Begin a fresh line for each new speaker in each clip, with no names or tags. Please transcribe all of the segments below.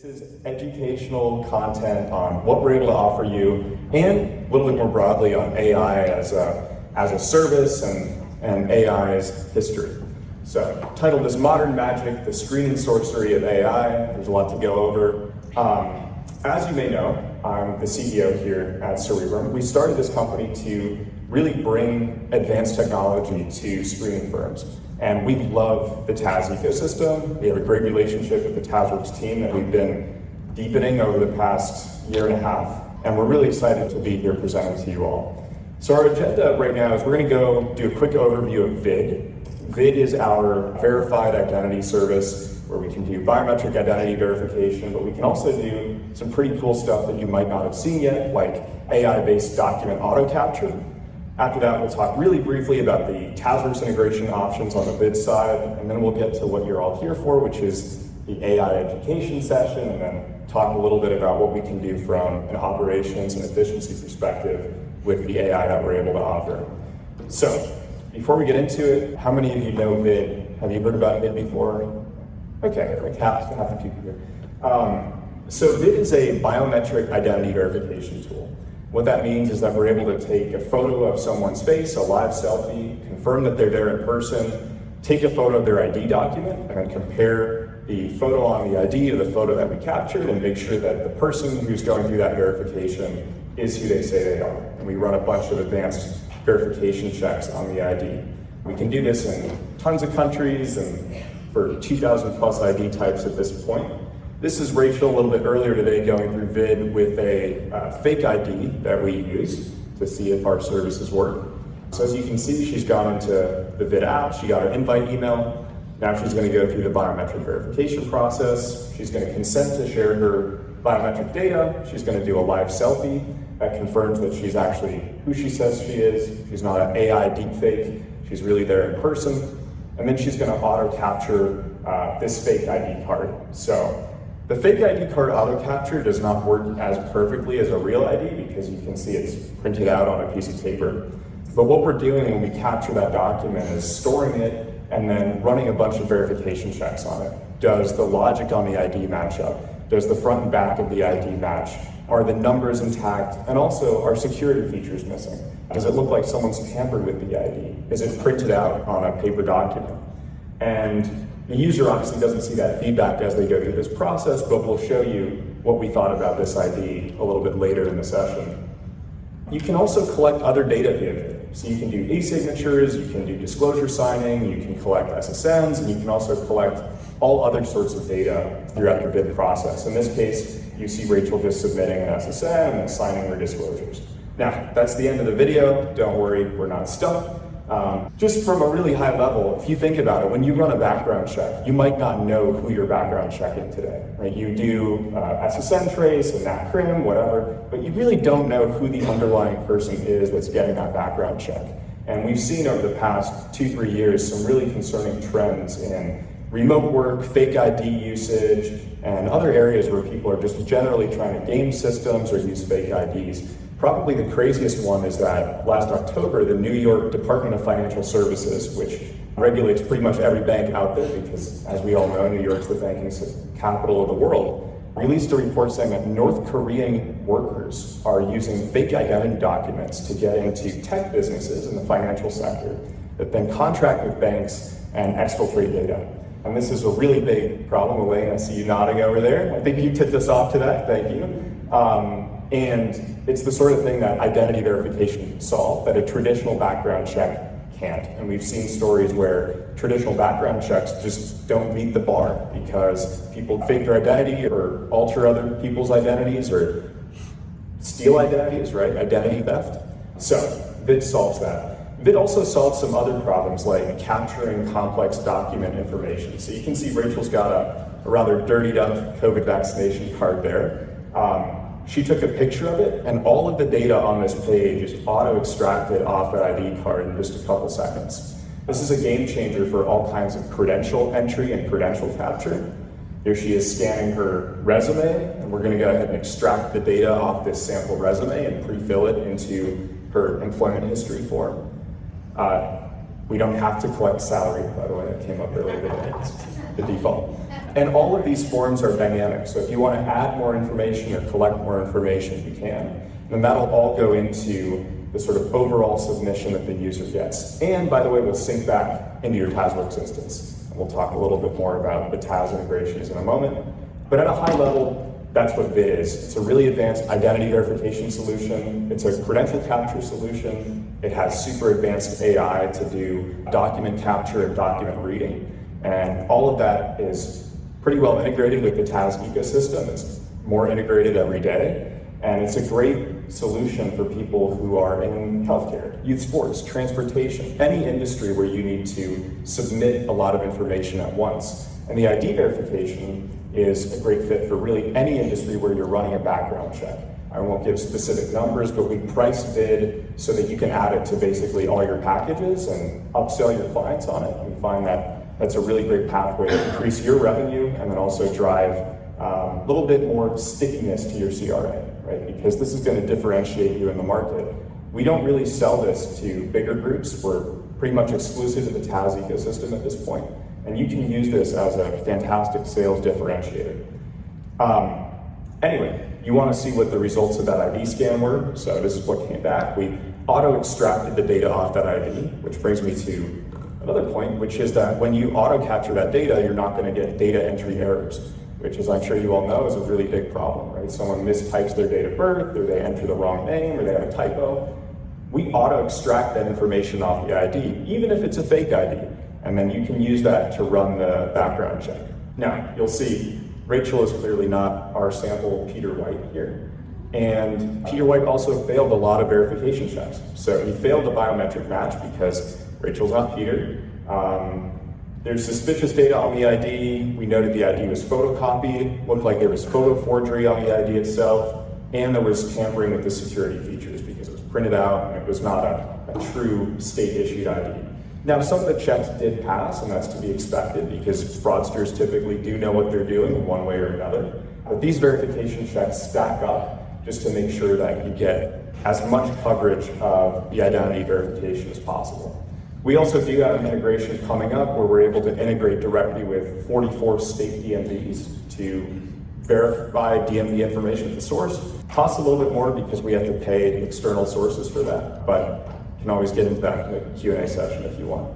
is educational content on what we're able to offer you, and a little bit more broadly on AI as a service and AI's history. So, titled is Modern Magic, the Screening Sorcery of AI. There's a lot to go over. As you may know, I'm the CEO here at Cerebrum. We started this company to really bring advanced technology to screening firms. And we love the Taz ecosystem. We have a great relationship with the TazWorks team that we've been deepening over the past year and a half. And we're really excited to be here presenting to you all. So our agenda right now is we're gonna go do a quick overview of VID. VID is our verified identity service where we can do biometric identity verification, but we can also do some pretty cool stuff that you might not have seen yet, like AI-based document auto capture. After that, we'll talk really briefly about the TazWorks integration options on the VID side, and then we'll get to what you're all here for, which is the AI education session, and then talk a little bit about what we can do from an operations and efficiency perspective with the AI that we're able to offer. So, before we get into it, how many of you know VID? Have you heard about VID before? Okay, like half the people here. So VID is a biometric identity verification tool. What that means is that we're able to take a photo of someone's face, a live selfie, confirm that they're there in person, take a photo of their ID document, and then compare the photo on the ID to the photo that we captured and make sure that the person who's going through that verification is who they say they are. And we run a bunch of advanced verification checks on the ID. We can do this in tons of countries and for 2,000 plus ID types at this point. This is Rachel a little bit earlier today going through VID with a fake ID that we use to see if our services work. So as you can see, she's gone into the VID app, she got her invite email. Now she's going to go through the biometric verification process. She's going to consent to share her biometric data. She's going to do a live selfie that confirms that she's actually who she says she is. She's not an AI deepfake. She's really there in person. And then she's going to auto capture this fake ID card. So the fake ID card auto capture does not work as perfectly as a real ID because you can see it's printed out on a piece of paper. But what we're doing when we capture that document is storing it and then running a bunch of verification checks on it. Does the logic on the ID match up? Does the front and back of the ID match? Are the numbers intact? And also, are security features missing? Does it look like someone's tampered with the ID? Is it printed out on a paper document? And the user obviously doesn't see that feedback as they go through this process, but we'll show you what we thought about this ID a little bit later in the session. You can also collect other data via VID. So you can do e-signatures, you can do disclosure signing, you can collect SSNs, and you can also collect all other sorts of data throughout your VID process. In this case, you see Rachel just submitting an SSN and then signing her disclosures. Now, that's the end of the video. Don't worry, we're not stuck. Just from a really high level, if you think about it, when you run a background check, you might not know who you're background checking today, right? You do SSN trace and NAT crim, whatever, but you really don't know who the underlying person is that's getting that background check. And we've seen over the past 2-3 years some really concerning trends in remote work, fake ID usage, and other areas where people are just generally trying to game systems or use fake IDs. Probably the craziest one is that last October, the New York Department of Financial Services, which regulates pretty much every bank out there because, as we all know, New York's the banking capital of the world, released a report saying that North Korean workers are using fake identity documents to get into tech businesses in the financial sector that then contract with banks and exfiltrate data. And this is a really big problem. Elaine, I see you nodding over there. I think you tipped us off to that, thank you. And it's the sort of thing that identity verification can solve that a traditional background check can't. And we've seen stories where traditional background checks just don't meet the bar because people fake their identity or alter other people's identities or steal identities, right? Identity theft. So VID solves that. VID also solves some other problems like capturing complex document information. So you can see Rachel's got a rather dirtied up COVID vaccination card there. She took a picture of it, and all of the data on this page is auto-extracted off that ID card in just a couple seconds. This is a game changer for all kinds of credential entry and credential capture. Here she is scanning her resume, and we're gonna go ahead and extract the data off this sample resume and pre-fill it into her employment history form. We don't have to collect salary, by the way, that came up earlier today. It's the default. And all of these forms are dynamic. So if you want to add more information or collect more information, you can. And that'll all go into the sort of overall submission that the user gets. And by the way, we'll sync back into your TazWorks instance. And we'll talk a little bit more about the Taz integrations in a moment. But at a high level, that's what VID is. It's a really advanced identity verification solution. It's a credential capture solution. It has super advanced AI to do document capture and document reading. And all of that is pretty well integrated with the Taz ecosystem. It's more integrated every day. And it's a great solution for people who are in healthcare, youth sports, transportation, any industry where you need to submit a lot of information at once. And the ID verification is a great fit for really any industry where you're running a background check. I won't give specific numbers, but we price VID so that you can add it to basically all your packages and upsell your clients on it. We find that that's a really great pathway to increase your revenue and then also drive a little bit more stickiness to your CRA, right? Because this is going to differentiate you in the market. We don't really sell this to bigger groups. We're pretty much exclusive to the Taz ecosystem at this point. And you can use this as a fantastic sales differentiator. Anyway, you want to see what the results of that ID scan were. So this is what came back. We auto-extracted the data off that ID, which brings me to another point, which is that when you auto-capture that data, you're not going to get data entry errors, which, as I'm sure you all know, is a really big problem, right? Someone mistypes their date of birth, or they enter the wrong name, or they have a typo. We auto-extract that information off the ID, even if it's a fake ID. And then you can use that to run the background check. Now, you'll see Rachel is clearly not our sample Peter White here. And Peter White also failed a lot of verification checks. So he failed the biometric match because Rachel's not Peter. There's suspicious data on the ID. We noted the ID was photocopied, looked like there was photo forgery on the ID itself, and there was tampering with the security features because it was printed out and it was not a true state-issued ID. Now, some of the checks did pass, and that's to be expected because fraudsters typically do know what they're doing in one way or another. But these verification checks stack up just to make sure that you get as much coverage of the identity verification as possible. We also do have an integration coming up where we're able to integrate directly with 44 state DMVs to verify DMV information at the source. Costs a little bit more because we have to pay external sources for that, but you can always get into that in the Q&A session if you want.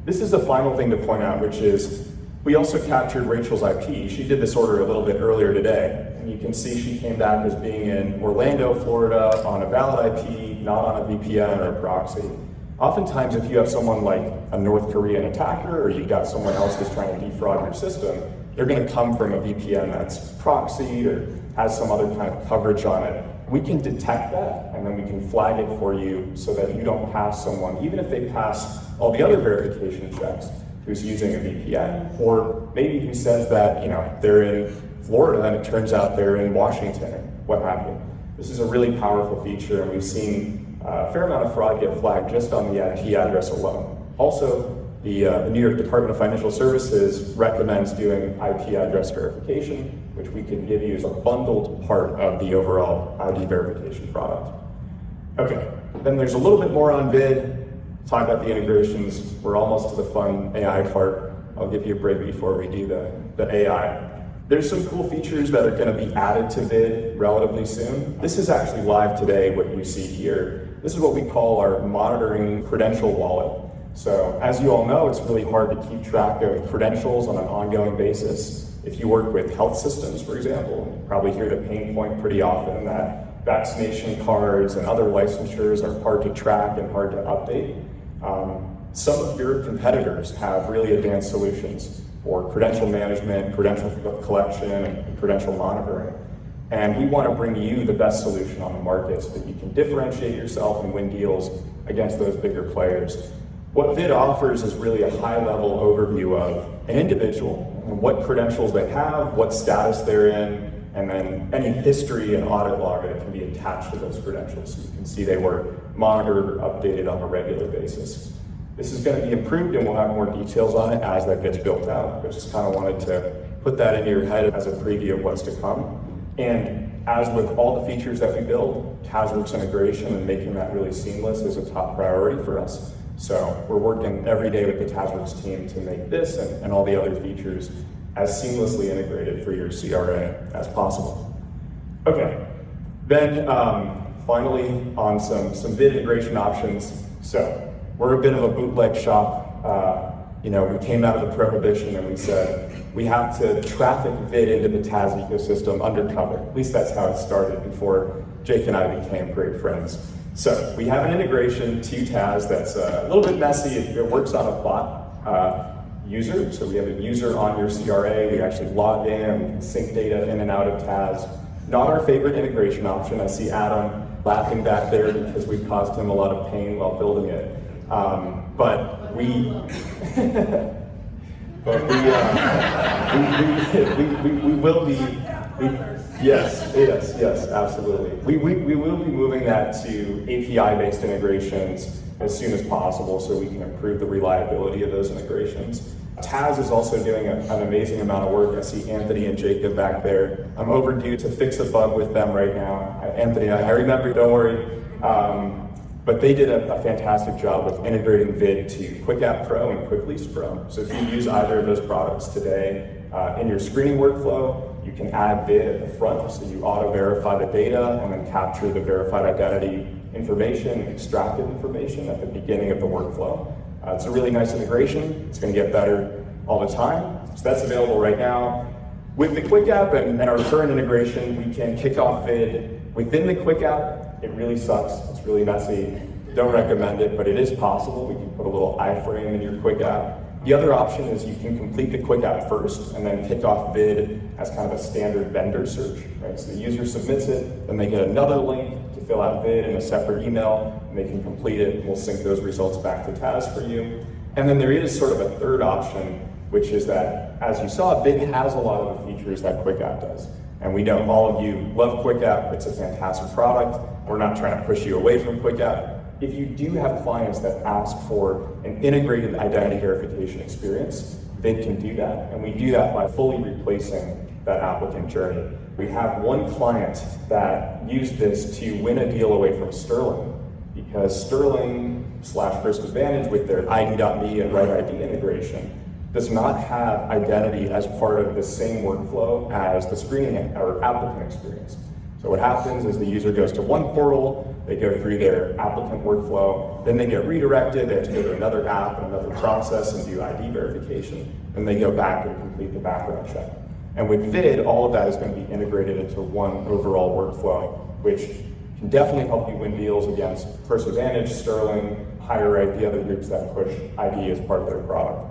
This is the final thing to point out, which is we also captured Rachel's IP. She did this order a little bit earlier today, and you can see she came back as being in Orlando, Florida, on a valid IP, not on a VPN or a proxy. Oftentimes, if you have someone like a North Korean attacker, or you've got someone else who's trying to defraud your system, they're going to come from a VPN that's proxied or has some other kind of coverage on it. We can detect that, and then we can flag it for you so that you don't pass someone, even if they pass all the other verification checks, who's using a VPN, or maybe who says that they're in Florida and it turns out they're in Washington, or what have you. This is a really powerful feature, and we've seen a fair amount of fraud get flagged just on the IP address alone. Also, the New York Department of Financial Services recommends doing IP address verification, which we can give you as a bundled part of the overall ID verification product. Okay, then there's a little bit more on VID. Talk about the integrations. We're almost to the fun AI part. I'll give you a break before we do the AI. There's some cool features that are going to be added to VID relatively soon. This is actually live today, what you see here. This is what we call our monitoring credential wallet. So as you all know, it's really hard to keep track of credentials on an ongoing basis. If you work with health systems, for example, you probably hear the pain point pretty often that vaccination cards and other licensures are hard to track and hard to update. Some of your competitors have really advanced solutions for credential management, credential collection, and credential monitoring. And we want to bring you the best solution on the market so that you can differentiate yourself and win deals against those bigger players. What VID offers is really a high-level overview of an individual, and what credentials they have, what status they're in, and then any history and audit log that can be attached to those credentials. So you can see they were monitored or updated on a regular basis. This is going to be improved, and we'll have more details on it as that gets built out. But just kind of wanted to put that into your head as a preview of what's to come. And as with all the features that we build, TazWorks integration and making that really seamless is a top priority for us. So we're working every day with the TazWorks team to make this and all the other features as seamlessly integrated for your CRA as possible. Okay, then finally on some vid integration options. So we're a bit of a bootleg shop. We came out of the prohibition and we said, we have to traffic vid into the Taz ecosystem undercover. At least that's how it started before Jake and I became great friends. So we have an integration to Taz that's a little bit messy. It works on a bot user. So we have a user on your CRA. We actually log in and we can sync data in and out of Taz. Not our favorite integration option. I see Adam laughing back there because we've caused him a lot of pain while building it. But we will be, yes, absolutely. We will be moving that to API-based integrations as soon as possible so we can improve the reliability of those integrations. Taz is also doing an amazing amount of work. I see Anthony and Jacob back there. I'm overdue to fix a bug with them right now. Anthony, I remember, don't worry. But they did a fantastic job with integrating vid to QuickApp Pro and QuickLease Pro. So if you use either of those products today in your screening workflow, you can add vid at the front, so you auto-verify the data and then capture the verified identity information, extracted information at the beginning of the workflow. It's a really nice integration. It's going to get better all the time. So that's available right now. With the QuickApp and our current integration, we can kick off vid within the QuickApp. It really sucks. It's really messy. Don't recommend it, but it is possible. We can put a little iframe in your QuickApp. The other option is you can complete the QuickApp first and then kick off vid as kind of a standard vendor search, right? So the user submits it, then they get another link to fill out vid in a separate email, and they can complete it. We'll sync those results back to Taz for you. And then there is sort of a third option, which is that, as you saw, vid has a lot of the features that QuickApp does. And we know all of you love QuickApp. It's a fantastic product. We're not trying to push you away from QuickApp. If you do have clients that ask for an integrated identity verification experience, vid can do that. And we do that by fully replacing that applicant journey. We have one client that used this to win a deal away from Sterling, because Sterling/First Advantage with their ID.me and RightID integration does not have identity as part of the same workflow as the screening or applicant experience. So what happens is the user goes to one portal, they go through their applicant workflow, then they get redirected, they have to go to another app and another process and do ID verification, then they go back and complete the background check. And with vid, all of that is going to be integrated into one overall workflow, which can definitely help you win deals against First Advantage, Sterling, HireRight, the other groups that push ID as part of their product.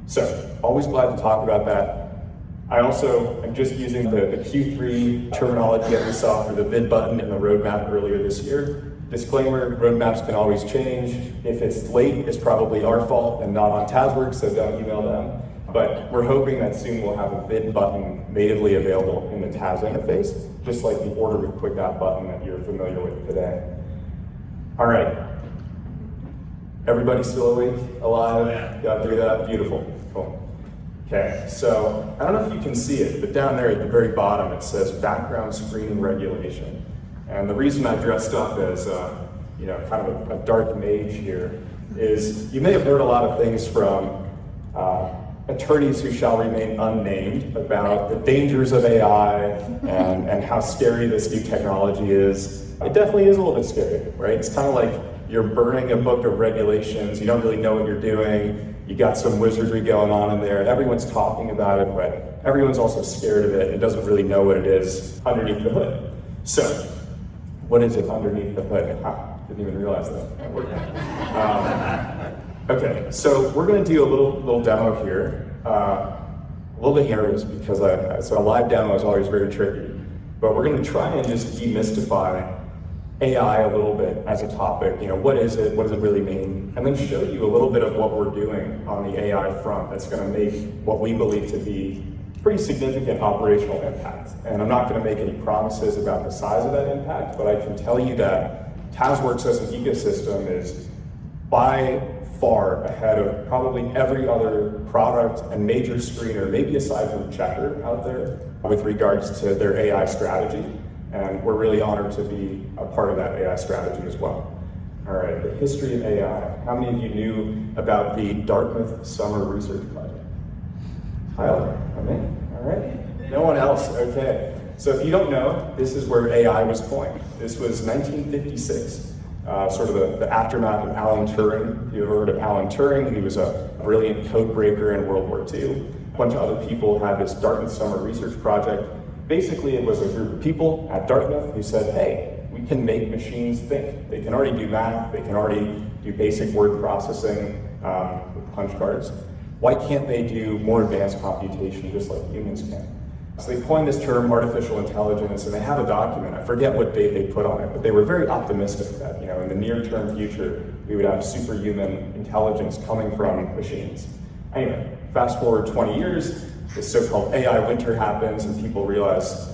So, always glad to talk about that. I also am just using the Q3 terminology that we saw for the vid button in the roadmap earlier this year. Disclaimer, roadmaps can always change. If it's late, it's probably our fault and not on TazWorks, so don't email them. But we're hoping that soon we'll have a vid button natively available in the Taz interface, just like the Order with QuickApp button that you're familiar with today. All right. Everybody still awake? Alive? Got through that? Beautiful. Cool. Okay, so I don't know if you can see it, but down there at the very bottom it says background screening regulation. And the reason I dressed up as kind of a dark mage here is you may have heard a lot of things from attorneys who shall remain unnamed about the dangers of AI and how scary this new technology is. It definitely is a little bit scary, right? It's kind of like you're burning a book of regulations, you don't really know what you're doing, you got some wizardry going on in there, everyone's talking about it, but everyone's also scared of it and doesn't really know what it is underneath the hood. So, what is it underneath the hood? Didn't even realize that. Okay, so we're going to do a little demo here. A little bit nervous because so a live demo is always very tricky, but we're going to try and just demystify AI a little bit as a topic. What is it? What does it really mean? And then show you a little bit of what we're doing on the AI front that's going to make what we believe to be pretty significant operational impact. And I'm not going to make any promises about the size of that impact, but I can tell you that TazWorks as an ecosystem is by far ahead of probably every other product and major screener, maybe aside from Checker out there, with regards to their AI strategy. And we're really honored to be a part of that AI strategy as well. All right, the history of AI. How many of you knew about the Dartmouth Summer Research Project? Tyler, All right. No one else? Okay. So if you don't know, this is where AI was coined. This was 1956, sort of the aftermath of Alan Turing. You ever heard of Alan Turing? He was a brilliant code breaker in World War II. A bunch of other people had this Dartmouth summer research project. Basically, it was a group of people at Dartmouth who said, hey, we can make machines think. They can already do math. They can already do basic word processing with punch cards. Why can't they do more advanced computation just like humans can? So they coined this term, artificial intelligence, and they have a document. I forget what date they put on it, but they were very optimistic that, in the near-term future, we would have superhuman intelligence coming from machines. Anyway, fast forward 20 years, this so-called AI winter happens, and people realize,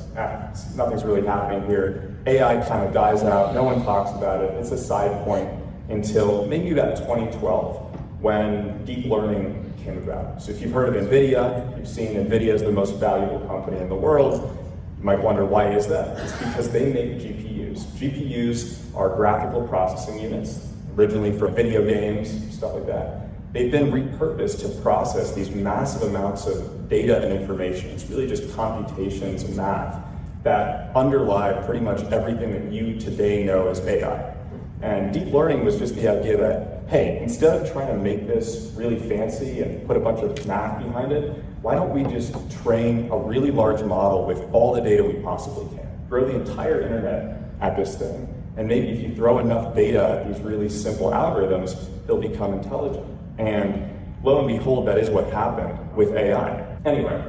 nothing's really happening here. AI kind of dies out. No one talks about it. It's a side point until maybe about 2012, when deep learning came about. So if you've heard of NVIDIA, you've seen NVIDIA is the most valuable company in the world. You might wonder, why is that? It's because they make GPUs. GPUs are graphical processing units, originally for video games, stuff like that. They've been repurposed to process these massive amounts of data and information. It's really just computations and math that underlie pretty much everything that you today know as AI. And deep learning was just the idea that, hey, instead of trying to make this really fancy and put a bunch of math behind it, why don't we just train a really large model with all the data we possibly can? Grow the entire internet at this thing. And maybe if you throw enough data at these really simple algorithms, they'll become intelligent. And lo and behold, that is what happened with AI. Anyway,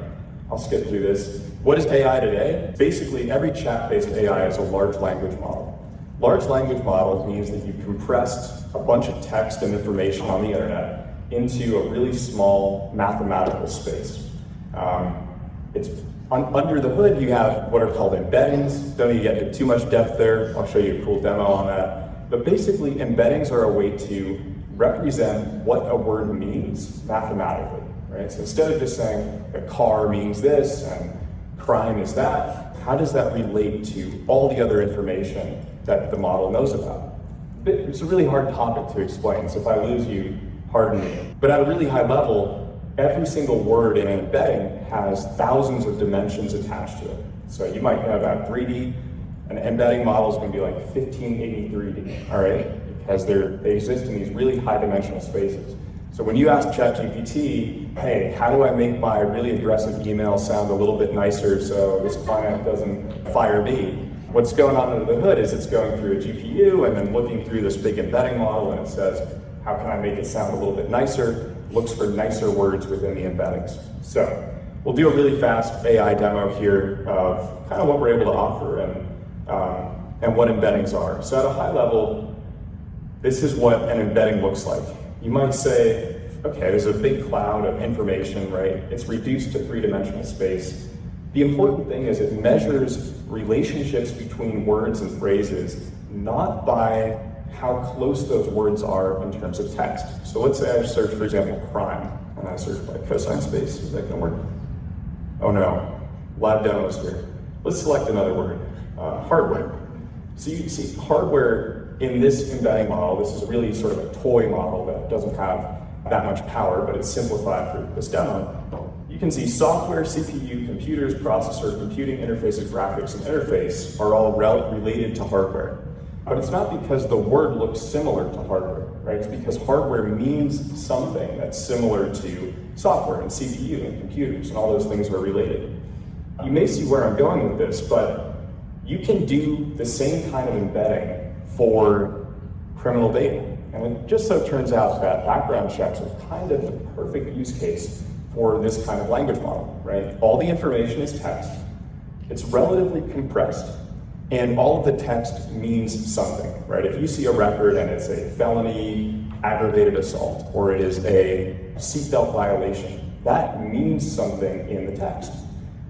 I'll skip through this. What is AI today? Basically, every chat-based AI is a large language model. Large language model means that you've compressed a bunch of text and information on the internet into a really small mathematical space. Under the hood, you have what are called embeddings. Don't need to get into too much depth there. I'll show you a cool demo on that. But basically, embeddings are a way to represent what a word means mathematically, right? So instead of just saying a car means this and crime is that, how does that relate to all the other information that the model knows about? It's a really hard topic to explain, so if I lose you, pardon me. But at a really high level, every single word in an embedding has thousands of dimensions attached to it. So you might know about 3D, an embedding model is going to be like 1583D, all right? Because they exist in these really high dimensional spaces. So when you ask ChatGPT, hey, how do I make my really aggressive email sound a little bit nicer so this client doesn't fire me? What's going on under the hood is it's going through a GPU and then looking through this big embedding model, and it says, how can I make it sound a little bit nicer? Looks for nicer words within the embeddings. So we'll do a really fast AI demo here of kind of what we're able to offer and what embeddings are. So at a high level, this is what an embedding looks like. You might say, okay, there's a big cloud of information, right? It's reduced to three-dimensional space. The important thing is it measures relationships between words and phrases, not by how close those words are in terms of text. So let's say I search, for example, crime, and I search by cosine space. Is that gonna work? Oh no, live demos here. Let's select another word, hardware. So you can see hardware in this embedding model. This is really sort of a toy model that doesn't have that much power, but it's simplified for this demo. You can see software, CPU, computers, processor, computing interfaces, graphics, and interface are all related to hardware. But it's not because the word looks similar to hardware, right? It's because hardware means something that's similar to software and CPU and computers, and all those things are related. You may see where I'm going with this, but you can do the same kind of embedding for criminal data. And it just so turns out that background checks are kind of the perfect use case for this kind of language model, right? All the information is text, it's relatively compressed, and all of the text means something, right? If you see a record and it's a felony aggravated assault, or it is a seatbelt violation, that means something in the text.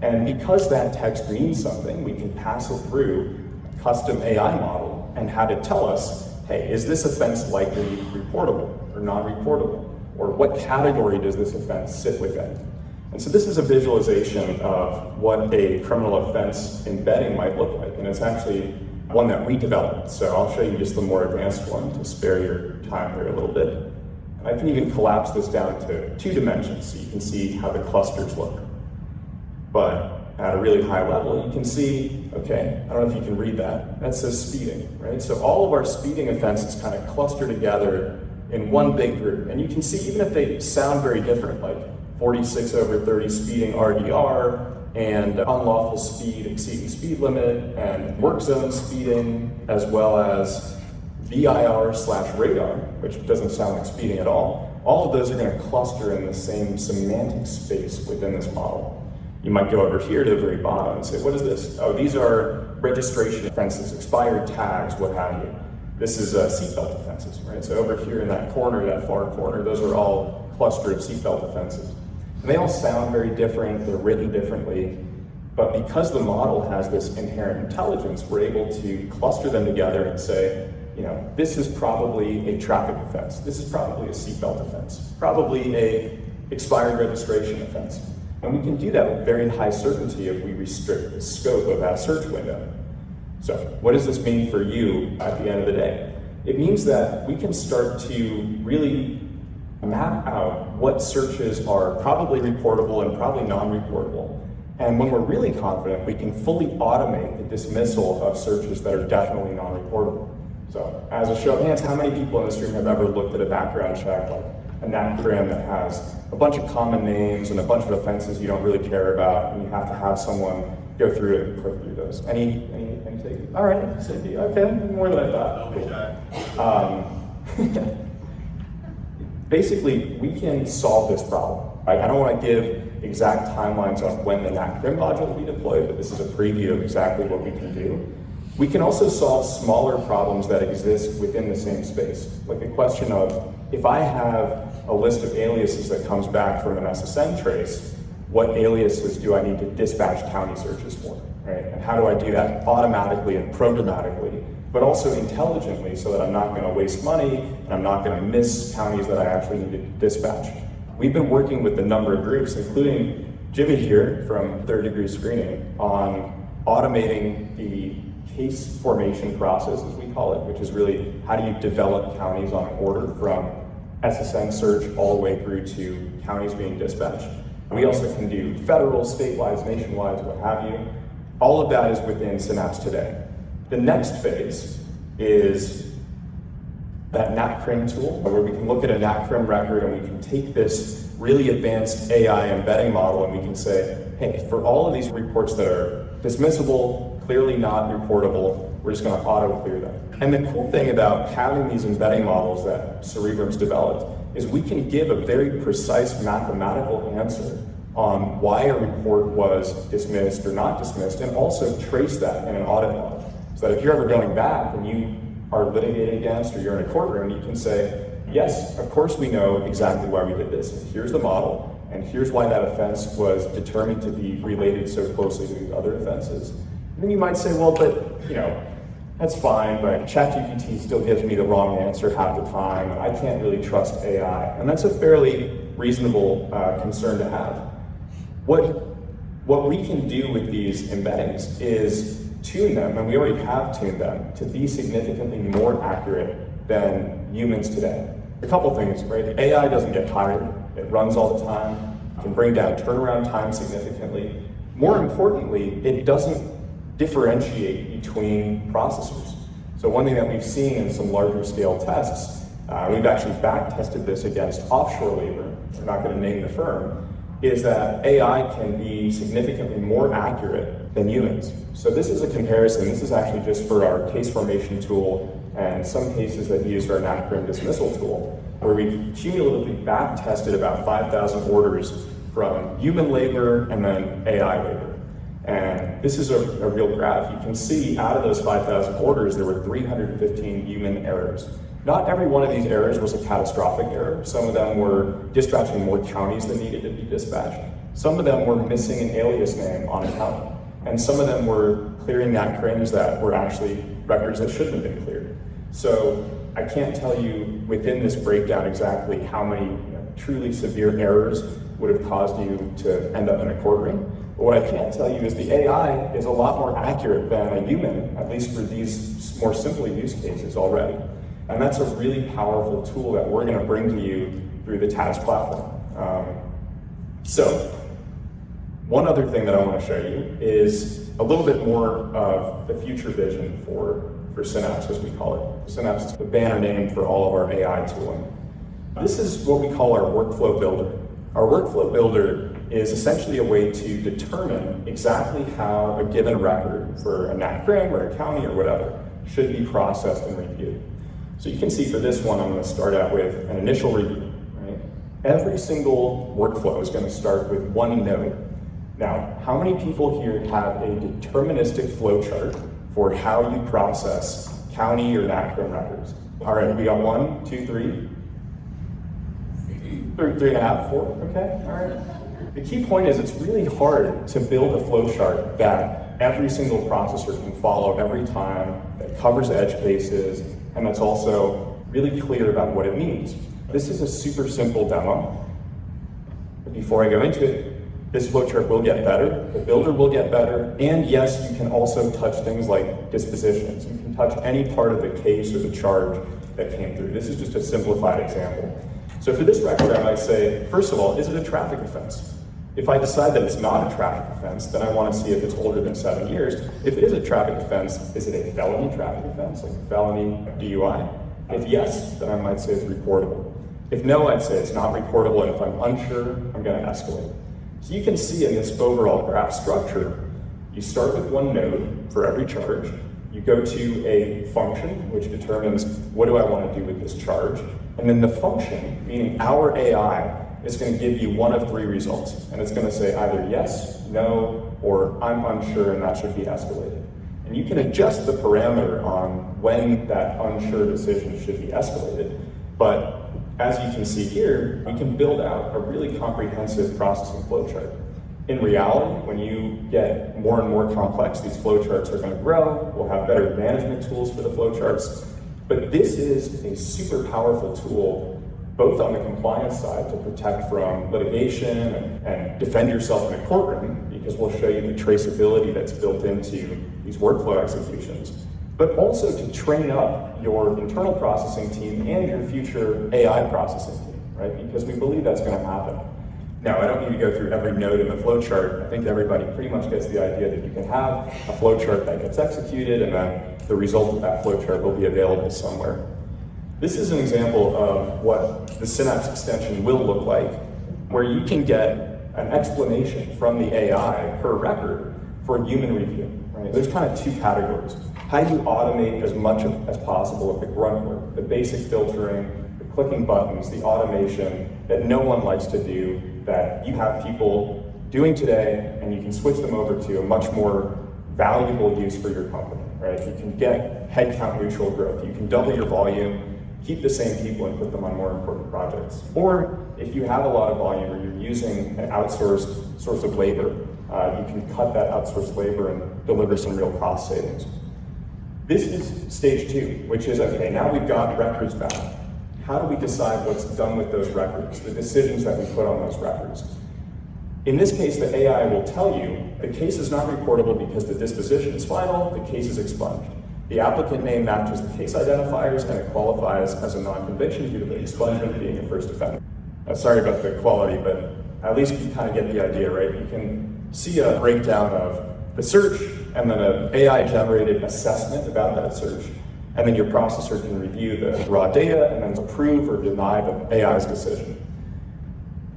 And because that text means something, we can pass it through a custom AI model and have it tell us, hey, is this offense likely reportable or non-reportable? Or what category does this offense sit within? And so this is a visualization of what a criminal offense embedding might look like. And it's actually one that we developed. So I'll show you just the more advanced one to spare your time here a little bit. And I can even collapse this down to 2 dimensions so you can see how the clusters look. But at a really high level, you can see, okay, I don't know if you can read that. That says speeding, right? So all of our speeding offenses kind of cluster together in one big group. And you can see, even if they sound very different, like 46/30 speeding RDR, and unlawful speed exceeding speed limit, and work zone speeding, as well as VIR/radar, which doesn't sound like speeding at all of those are going to cluster in the same semantic space within this model. You might go over here to the very bottom and say, what is this? Oh, these are registration offenses, expired tags, what have you. This is seatbelt offenses, right? So over here in that corner, that far corner, those are all cluster of seatbelt offenses. And they all sound very different, they're written differently, but because the model has this inherent intelligence, we're able to cluster them together and say, you know, this is probably a traffic offense, this is probably a seatbelt offense, probably a expired registration offense. And we can do that with very high certainty if we restrict the scope of that search window. So what does this mean for you at the end of the day? It means that we can start to really map out what searches are probably reportable and probably non-reportable. And when we're really confident, we can fully automate the dismissal of searches that are definitely non-reportable. So as a show of hands, how many people in this room have ever looked at a background check, like a NACRIM that has a bunch of common names and a bunch of offenses you don't really care about, and you have to have someone go through it and click through those? Any take? All right, Cindy, okay, more than I thought. Cool. Basically, we can solve this problem. Right? I don't want to give exact timelines on when the NACRIM module will be deployed, but this is a preview of exactly what we can do. We can also solve smaller problems that exist within the same space. Like the question of, if I have a list of aliases that comes back from an SSN trace, what aliases do I need to dispatch county searches for, right? And how do I do that automatically and programmatically, but also intelligently, so that I'm not going to waste money and I'm not going to miss counties that I actually need to dispatch. We've been working with a number of groups, including Jimmy here from Third Degree Screening, on automating the case formation process, as we call it, which is really how do you develop counties on order from SSN search all the way through to counties being dispatched. We also can do federal, statewide, nationwide, what have you. All of that is within Synapse today. The next phase is that NACRIM tool, where we can look at a NACRIM record and we can take this really advanced AI embedding model and we can say, hey, for all of these reports that are dismissible, clearly not reportable, we're just going to auto-clear them. And the cool thing about having these embedding models that Cerebrum's developed is we can give a very precise mathematical answer on why a report was dismissed or not dismissed, and also trace that in an audit log. So that if you're ever going back and you are litigated against, or you're in a courtroom, you can say, yes, of course we know exactly why we did this. Here's the model, and here's why that offense was determined to be related so closely to these other offenses. And then you might say, well, but, you know, that's fine, but ChatGPT still gives me the wrong answer half the time, and I can't really trust AI. And that's a fairly reasonable concern to have. What we can do with these embeddings is tune them, and we already have tuned them, to be significantly more accurate than humans today. A couple things, right? AI doesn't get tired. It runs all the time. It can bring down turnaround time significantly. More importantly, it doesn't differentiate between processors. So one thing that we've seen in some larger scale tests, we've actually back tested this against offshore labor, we're not going to name the firm, is that AI can be significantly more accurate than humans. So this is a comparison. This is actually just for our case formation tool and some cases that use our NACRIM dismissal tool, where we've cumulatively back tested about 5,000 orders from human labor and then AI labor. And this is a real graph. You can see out of those 5,000 orders, there were 315 human errors. Not every one of these errors was a catastrophic error. Some of them were dispatching more counties than needed to be dispatched. Some of them were missing an alias name on a county. And some of them were clearing NACRIMs that were actually records that shouldn't have been cleared. So I can't tell you within this breakdown exactly how many truly severe errors would have caused you to end up in a courtroom. But what I can tell you is the AI is a lot more accurate than a human, at least for these more simple use cases already. And that's a really powerful tool that we're going to bring to you through the Taz platform. So One other thing that I want to show you is a little bit more of the future vision for Synapse, as we call it. Synapse is the banner name for all of our AI tooling. This is what we call our workflow builder. Our workflow builder is essentially a way to determine exactly how a given record for a NACRIM or a county or whatever should be processed and reviewed. So you can see for this one, I'm going to start out with an initial review. Right? Every single workflow is going to start with one node. Now, how many people here have a deterministic flowchart for how you process county or NACRIM records? All right, we got 1, 2, 3. 3.5, 4, okay, all right. The key point is it's really hard to build a flowchart that every single processor can follow every time, that covers edge cases, and that's also really clear about what it means. This is a super simple demo. But before I go into it, this flowchart will get better, the builder will get better, and yes, you can also touch things like dispositions. You can touch any part of the case or the charge that came through. This is just a simplified example. So for this record, I might say, first of all, is it a traffic offense? If I decide that it's not a traffic offense, then I want to see if it's older than 7 years. If it is a traffic offense, is it a felony traffic offense, like a felony DUI? If yes, then I might say it's reportable. If no, I'd say it's not reportable, and if I'm unsure, I'm going to escalate. So you can see in this overall graph structure, you start with one node for every charge. You go to a function, which determines what do I want to do with this charge. And then the function, meaning our AI, is going to give you one of 3 results. And it's going to say either yes, no, or I'm unsure, and that should be escalated. And you can adjust the parameter on when that unsure decision should be escalated. But as you can see here, we can build out a really comprehensive processing flowchart. In reality, when you get more and more complex, these flowcharts are going to grow. We'll have better management tools for the flowcharts. But this is a super powerful tool, both on the compliance side to protect from litigation and defend yourself in a courtroom, because we'll show you the traceability that's built into these workflow executions, but also to train up your internal processing team and your future AI processing team, right? Because we believe that's going to happen. Now, I don't need to go through every node in the flowchart. I think everybody pretty much gets the idea that you can have a flowchart that gets executed, and then the result of that flowchart will be available somewhere. This is an example of what the Synapse extension will look like, where you can get an explanation from the AI per record for human review. Right? There's kind of 2 categories. How do you automate as much as possible of the grunt work, the basic filtering, the clicking buttons, the automation that no one likes to do, that you have people doing today, and you can switch them over to a much more valuable use for your company, right? You can get headcount neutral growth. You can double your volume, keep the same people, and put them on more important projects. Or if you have a lot of volume, or you're using an outsourced source of labor, you can cut that outsourced labor and deliver some real cost savings. This is stage 2, which is, okay, now we've got records back. How do we decide what's done with those records, the decisions that we put on those records? In this case, the AI will tell you the case is not reportable because the disposition is final, the case is expunged. The applicant name matches the case identifiers, and it qualifies as a non-conviction due to the expungement being a first offender. Sorry about the quality, but at least you kind of get the idea, right? You can see a breakdown of the search, and then an AI-generated assessment about that search. And then your processor can review the raw data and then approve or deny the AI's decision.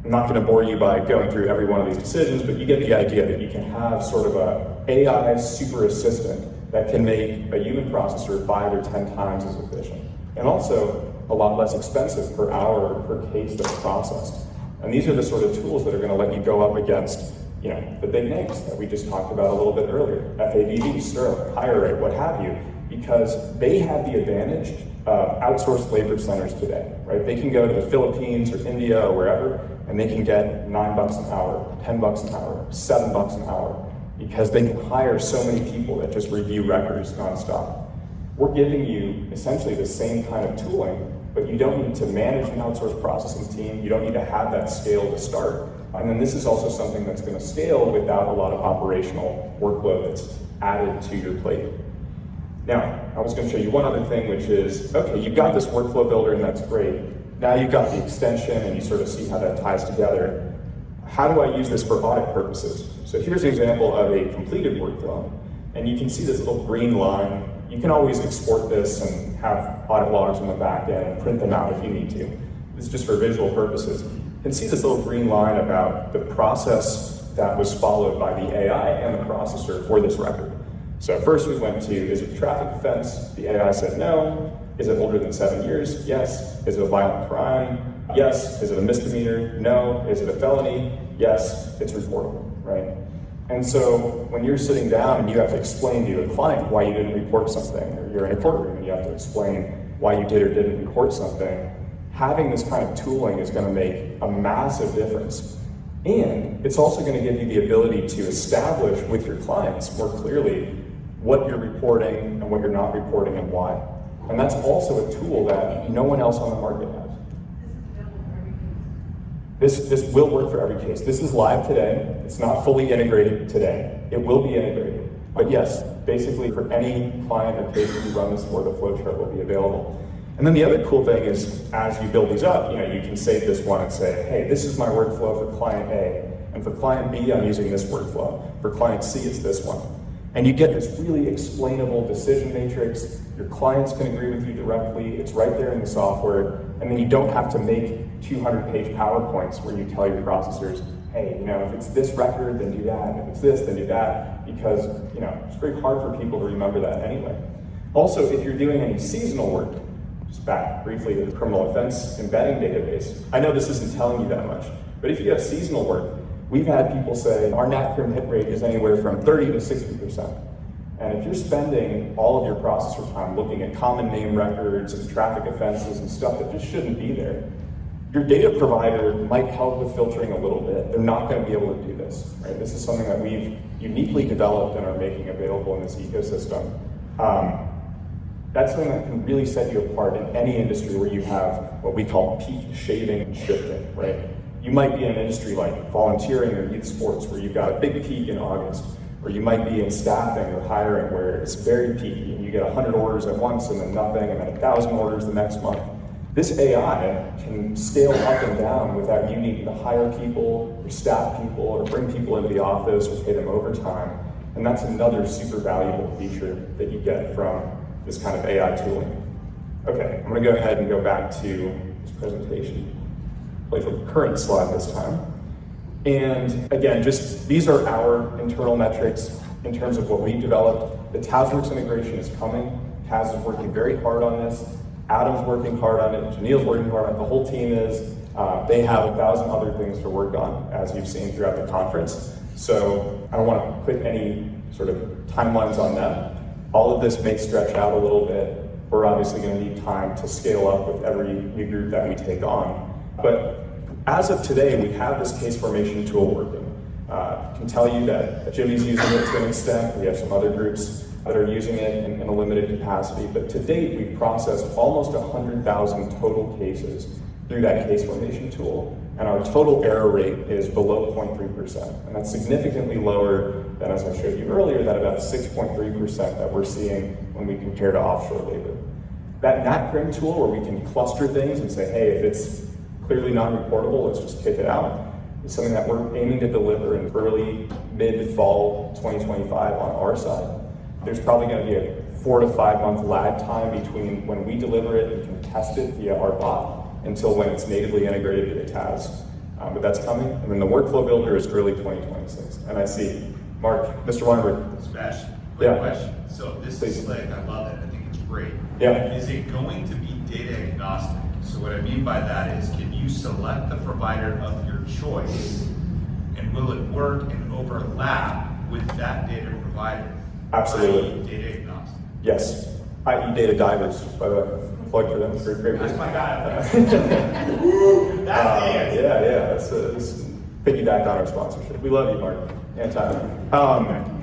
I'm not going to bore you by going through every one of these decisions, but you get the idea that you can have sort of a AI super assistant that can make a human processor 5 or 10 times as efficient. And also a lot less expensive per hour or per case that's processed. And these are the sort of tools that are going to let you go up against, the big names that we just talked about a little bit earlier. FAVD, Sterling, HireRate, what have you, because they have the advantage of outsourced labor centers today, right? They can go to the Philippines or India or wherever, and they can get $9 an hour, $10 an hour, $7 an hour, because they can hire so many people that just review records nonstop. We're giving you essentially the same kind of tooling, but you don't need to manage an outsourced processing team. You don't need to have that scale to start. And then this is also something that's going to scale without a lot of operational workload that's added to your plate. Now, I was going to show you one other thing, which is, okay, you've got this workflow builder, and that's great. Now you've got the extension, and you sort of see how that ties together. how do I use this for audit purposes? So here's an example of a completed workflow, and you can see this little green line. You can always export this and have audit logs on the back end and print them out if you need to. This is just for visual purposes. You can see this little green line about the process that was followed by the AI and the processor for this record. So first we went to, is it a traffic offense? The AI said no. Is it older than 7 years? Yes. Is it a violent crime? Yes. Is it a misdemeanor? No. Is it a felony? Yes. It's reportable, right? And so when you're sitting down and you have to explain to your client why you didn't report something, or you're in a courtroom and you have to explain why you did or didn't report something, having this kind of tooling is going to make a massive difference. And it's also going to give you the ability to establish with your clients more clearly what you're reporting and what you're not reporting and why. And that's also a tool that no one else on the market has. This will work for every case. This is live today. It's not fully integrated today. It will be integrated. But yes, basically for any client or case that you run this for, the flowchart will be available. And then the other cool thing is, as you build these up, you can save this one and say, hey, this is my workflow for client A. And for client B, I'm using this workflow. For client C, it's this one. And you get this really explainable decision matrix. Your clients can agree with you directly. It's right there in the software. And then you don't have to make 200-page PowerPoints where you tell your processors, hey, if it's this record, then do that. If it's this, then do that. Because, it's very hard for people to remember that anyway. Also, if you're doing any seasonal work, just back briefly to the criminal offense embedding database, I know this isn't telling you that much, but if you have seasonal work, we've had people say our NatCrim hit rate is anywhere from 30 to 60%. And if you're spending all of your processor time looking at common name records and traffic offenses and stuff that just shouldn't be there, your data provider might help with filtering a little bit. They're not going to be able to do this, right? This is something that we've uniquely developed and are making available in this ecosystem. That's something that can really set you apart in any industry where you have what we call peak shaving and shifting, right? You might be in an industry like volunteering or youth sports where you've got a big peak in August, or you might be in staffing or hiring where it's very peaky and you get 100 orders at once and then nothing and then 1,000 orders the next month. This AI can scale up and down without you needing to hire people or staff people or bring people into the office or pay them overtime. And that's another super valuable feature that you get from this kind of AI tooling. Okay, I'm gonna go ahead and go back to this presentation. Play for the current slide this time. And again, just these are our internal metrics in terms of what we developed. The TazWorks integration is coming. Taz is working very hard on this. Adam's working hard on it. Janil's working hard on it. The whole team is. They have 1,000 other things to work on, as you've seen throughout the conference. So I don't want to put any sort of timelines on them. All of this may stretch out a little bit. We're obviously going to need time to scale up with every new group that we take on. But as of today, we have this case formation tool working. I can tell you that Jimmy's using it to an extent. We have some other groups that are using it in a limited capacity. But to date, we've processed almost 100,000 total cases through that case formation tool. And our total error rate is below 0.3%. And that's significantly lower than, as I showed you earlier, that about 6.3% that we're seeing when we compare to offshore labor. That NatCrim tool where we can cluster things and say, hey, if it's clearly non-reportable, let's just kick it out, is something that we're aiming to deliver in early, mid-fall 2025 on our side. There's probably going to be a 4 to 5 month lag time between when we deliver it and can test it via our bot until when it's natively integrated into Taz. But that's coming. And then the workflow builder is early 2026. And I see Mark, Mr. Weinberg.
Sebastian, quick question. So this is like, I love it. I think it's great.
Yeah.
Is it going to be data agnostic? So what I mean by that is, can you select the provider of your choice, and will it work and overlap with that data provider?
Absolutely.
Data agnostic.
Yes. i.e. data divers, by the way. Plug for them. Great.
That's my guy. That's the answer.
Yeah. Let's piggyback on our sponsorship. We love you, Mark.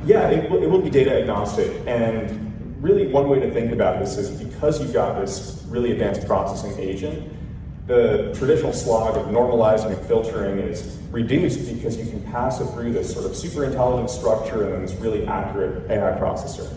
Yeah, it will be data agnostic. And really one way to think about this is because you've got this really advanced processing agent, the traditional slog of normalizing and filtering is reduced because you can pass it through this sort of super intelligent structure and then this really accurate AI processor.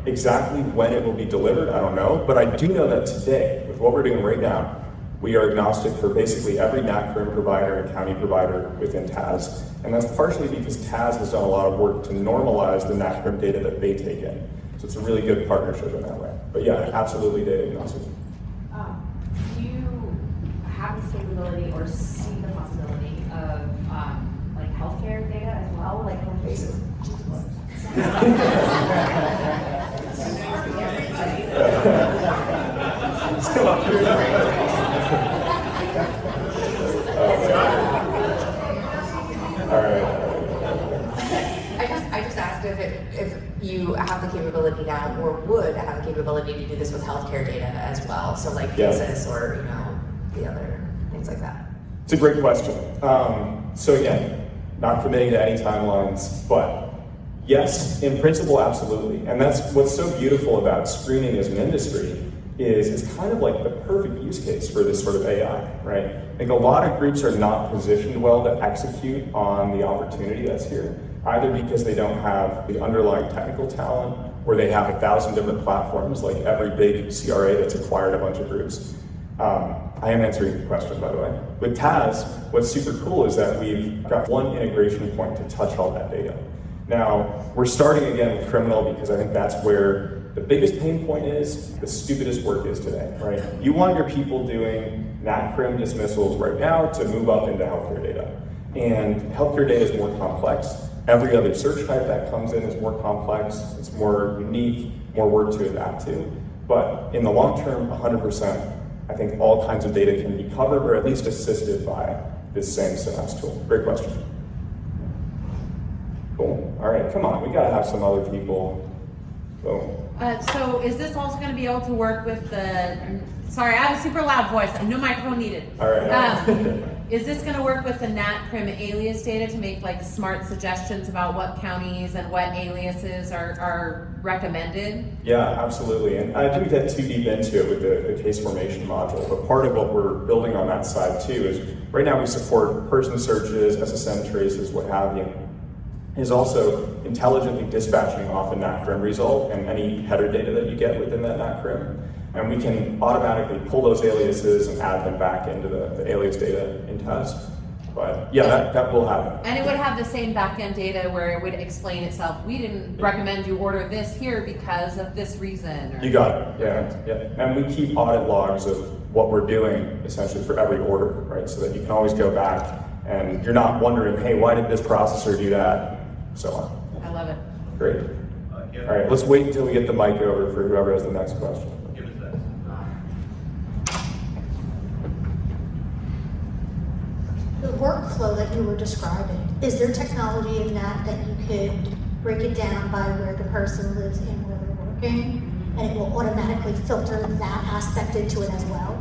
Exactly when it will be delivered, I don't know, but I do know that today, with what we're doing right now, We are agnostic for basically every NACRIM provider and county provider within Taz. And that's partially because Taz has done a lot of work to normalize the NACRIM data that they take in. So it's a really good partnership in that way. But yeah, absolutely data agnostic.
Do you have this capability or see the possibility of like healthcare data as well, like home basis?
All right.
I just asked if you have the capability now, or would have the capability to do this with healthcare data as well. So like census or the other things like that.
It's a great question. So again, not committing to any timelines, but yes, in principle, absolutely. And that's what's so beautiful about screening as an industry is it's kind of like the perfect use case for this sort of AI, right? I think a lot of groups are not positioned well to execute on the opportunity that's here, either because they don't have the underlying technical talent or they have 1,000 different platforms, like every big CRA that's acquired a bunch of groups. I am answering your question, by the way. With Taz, what's super cool is that we've got one integration point to touch all that data. Now, we're starting again with criminal because I think that's where the biggest pain point is, the stupidest work is today, right? You want your people doing NACRIM dismissals right now to move up into healthcare data. And healthcare data is more complex. Every other search type that comes in is more complex, it's more unique, more work to adapt to. But in the long term, 100%, I think all kinds of data can be covered or at least assisted by this same Synapse tool. Great question. Cool. All right, come on, we gotta have some other people. Boom.
So is this also going to be able to work with the, sorry, I have a super loud voice, no microphone needed.
All right.
Is this going to work with the NACRIM alias data to make like smart suggestions about what counties and what aliases are recommended?
Yeah, absolutely. And I didn't get too deep into it with the case formation module, but part of what we're building on that side too is right now we support person searches, SSM traces, what have you. Is also intelligently dispatching off a NACRIM result and any header data that you get within that NACRIM. And we can automatically pull those aliases and add them back into the alias data in Taz. But yeah, that will happen.
And it would have the same backend data where it would explain itself. We didn't recommend you order this here because of this reason.
You got it, yeah. And we keep audit logs of what we're doing essentially for every order, right? So that you can always go back and you're not wondering, hey, why did this processor do that? So on.
I love it.
Great. All right, let's wait until we get the mic over for whoever has the next question.
Give us that.
The workflow that you were describing, is there technology in that you could break it down by where the person lives and where they're working, and it will automatically filter that aspect into it as well?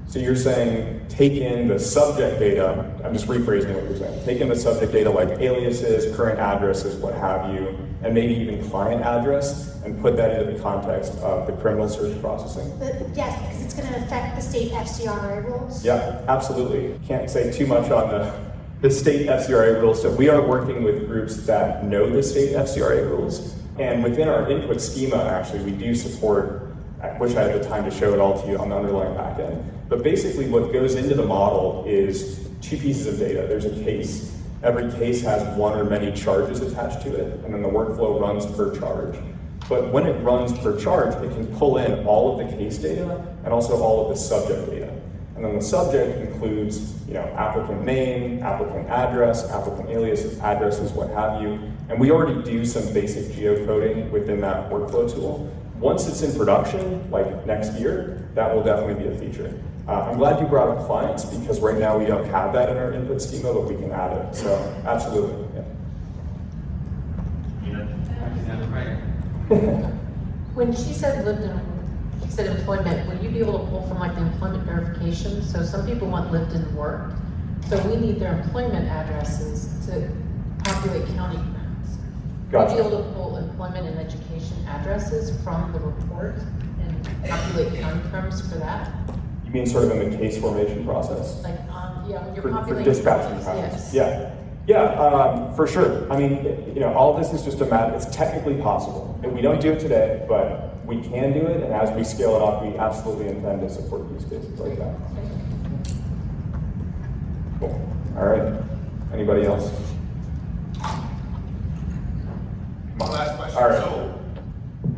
So you're saying take in the subject data, I'm just rephrasing what you're saying, take in the subject data like aliases, current addresses, what have you, and maybe even client address, and put that into the context of the criminal search processing?
Yes, because it's going to affect the state FCRA rules.
Yeah, absolutely. Can't say too much on the state FCRA rules. So we are working with groups that know the state FCRA rules. And within our input schema, actually, we do support, I wish I had the time to show it all to you on the underlying backend. But basically what goes into the model is two pieces of data. There's a case. Every case has one or many charges attached to it, and then the workflow runs per charge. But when it runs per charge, it can pull in all of the case data and also all of the subject data. And then the subject includes, applicant name, applicant address, applicant aliases, addresses, what have you. And we already do some basic geocoding within that workflow tool. Once it's in production, like next year, that will definitely be a feature. I'm glad you brought up clients because right now we don't have that in our input schema, but we can add it. So absolutely.
When she said she said employment, would you be able to pull from like the employment verification? So some people want lived and worked, so we need their employment addresses to populate county crimes.
Gotcha.
Would you be able to pull employment and education addresses from the report and populate county crimes for that?
You mean sort of in the case formation process?
Like, when you're
For
populating
dispatching
counties,
times.
yes.
Yeah, for sure. I mean, all this is just a matter, it's technically possible. And we don't do it today, but we can do it, and as we scale it up, we absolutely intend to support use cases like that. All right, anybody else?
My last question.
All right.
So,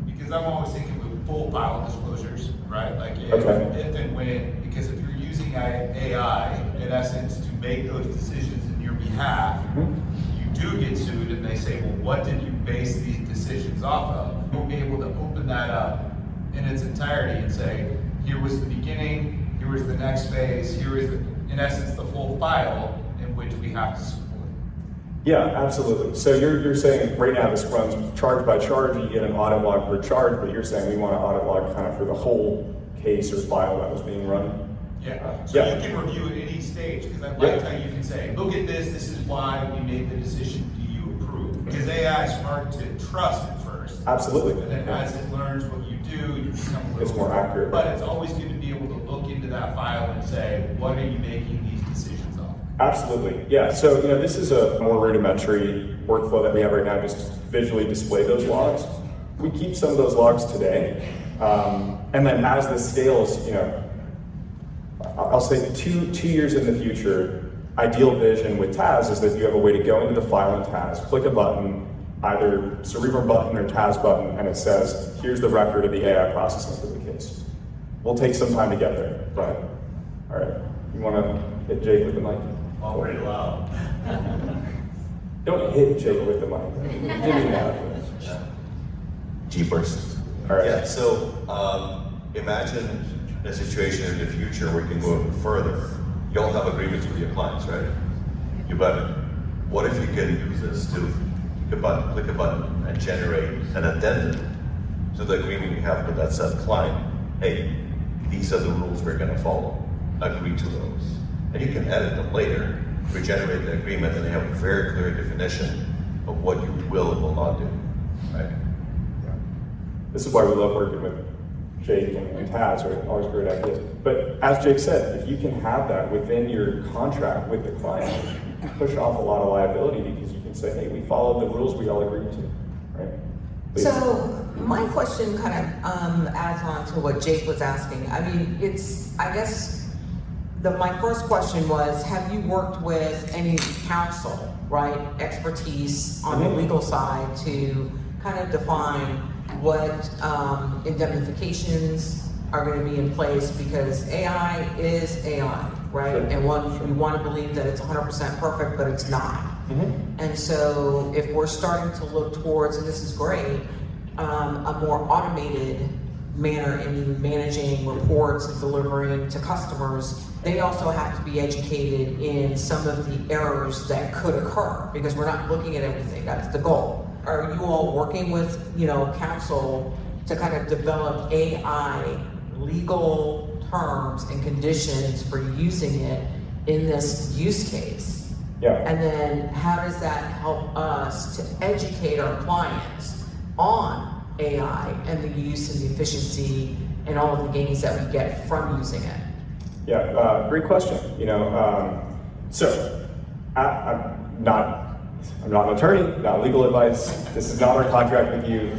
because I'm always thinking with full file disclosures, right? Like if,
Okay.
if and when, because if you're using AI in essence to make those decisions in your behalf, you do get sued and they say, well, what did you base these decisions off of? You'll be able to open that up in its entirety and say, here was the beginning, here was the next phase, here is, in essence, the full file in which we have to support.
Yeah, absolutely. So you're saying right now this runs charge by charge, you get an audit log per charge, but you're saying we want an audit log kind of for the whole case or file that was being run?
Yeah, so
yeah.
you can review at any stage, because I
Yeah.
like how you can say, look at this is why we made the decision, do you approve? Because AI is hard to trust at first.
Absolutely.
And then as it learns what you do, you become a little
It's more accurate.
But it's always good to be able to look into that file and say, what are you making these decisions on?
Absolutely, yeah. So, this is a more rudimentary workflow that we have right now, just visually display those logs. We keep some of those logs today, and then as this scales, I'll say two years in the future, ideal vision with Taz is that you have a way to go into the file in Taz, click a button, either Cerebrum button or Taz button, and it says, here's the record of the AI processing for the case. We'll take some time to get there, but, all right. You want to hit Jake with the mic?
Oh, pretty loud.
Don't hit Jake with the mic. Give me that.
Jeepers.
All right.
Yeah, so imagine a situation in the future where you can go further. You all have agreements with your clients, right? But what if you can use this to click a button and generate an addendum to the agreement you have with that said client? Hey, these are the rules we're going to follow. Agree to those. And you can edit them later, regenerate the agreement, and they have a very clear definition of what you will and will not do, right?
This is why we love working with Jake and Taz, right? Always great ideas. But as Jake said, if you can have that within your contract with the client, you push off a lot of liability because you can say, hey, we followed the rules we all agreed to, right? Please.
So my question kind of adds on to what Jake was asking. I mean, my first question was, have you worked with any counsel, right, expertise on the legal side to kind of define what indemnifications are going to be in place, because AI is AI, right?
Sure.
And we want to believe that it's 100% perfect, but it's not. And so if we're starting to look towards, and this is great, a more automated manner in managing reports and delivering to customers, they also have to be educated in some of the errors that could occur, because we're not looking at everything. That's the goal. Are you all working with, counsel to kind of develop AI legal terms and conditions for using it in this use case?
Yeah.
And then how does that help us to educate our clients on AI and the use and the efficiency and all of the gains that we get from using it?
Yeah, great question. So I'm not an attorney, not legal advice. This is not our contract with you.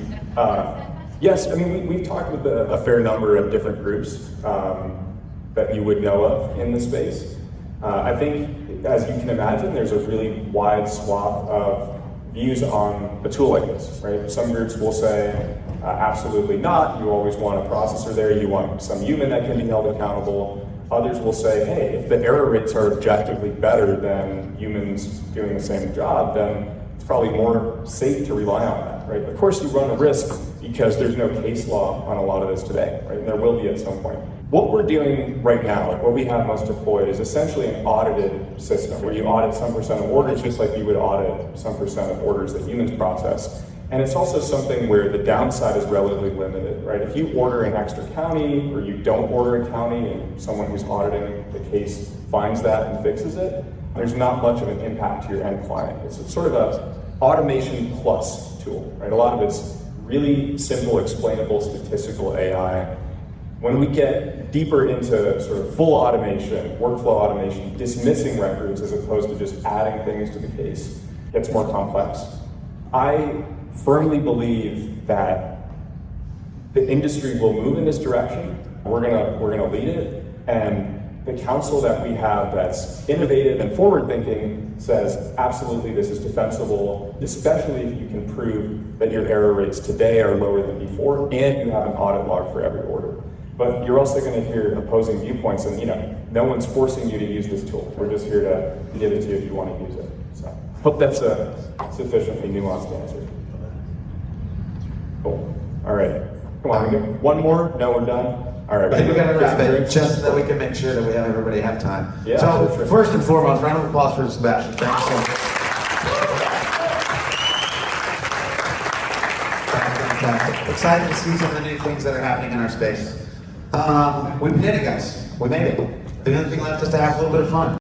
Yes, I mean, we've talked with a fair number of different groups that you would know of in the space. I think, as you can imagine, there's a really wide swath of views on a tool like this, right? Some groups will say, absolutely not. You always want a processor there. You want some human that can be held accountable. Others will say, hey, if the error rates are objectively better than humans doing the same job, then it's probably more safe to rely on that, right? Of course, you run a risk because there's no case law on a lot of this today, right? And there will be at some point. What we're doing right now, like what we have most deployed, is essentially an audited system where you audit some percent of orders just like you would audit some percent of orders that humans process. And it's also something where the downside is relatively limited, right? If you order an extra county or you don't order a county and someone who's auditing the case finds that and fixes it, there's not much of an impact to your end client. It's sort of a automation plus tool, right? A lot of it's really simple, explainable, statistical AI. When we get deeper into sort of full automation, workflow automation, dismissing records as opposed to just adding things to the case, it gets more complex. I firmly believe that the industry will move in this direction. We're gonna lead it, and the council that we have that's innovative and forward-thinking says, absolutely, this is defensible, especially if you can prove that your error rates today are lower than before, and you have an audit log for every order. But you're also going to hear opposing viewpoints, and no one's forcing you to use this tool. We're just here to give it to you if you want to use it. So, hope that's a sufficiently nuanced answer. Cool. All right. Come on, we get one more? No, we're done? All right.
I think we got to wrap it,
drinks.
just so that we can make sure that we have everybody have time.
Yeah,
so,
sure.
first and foremost, round of applause for Sebastian. Thank you so much. Fantastic. Excited to see some of the new things that are happening in our space. We did it, guys. We made it. The only thing left is to have a little bit of fun.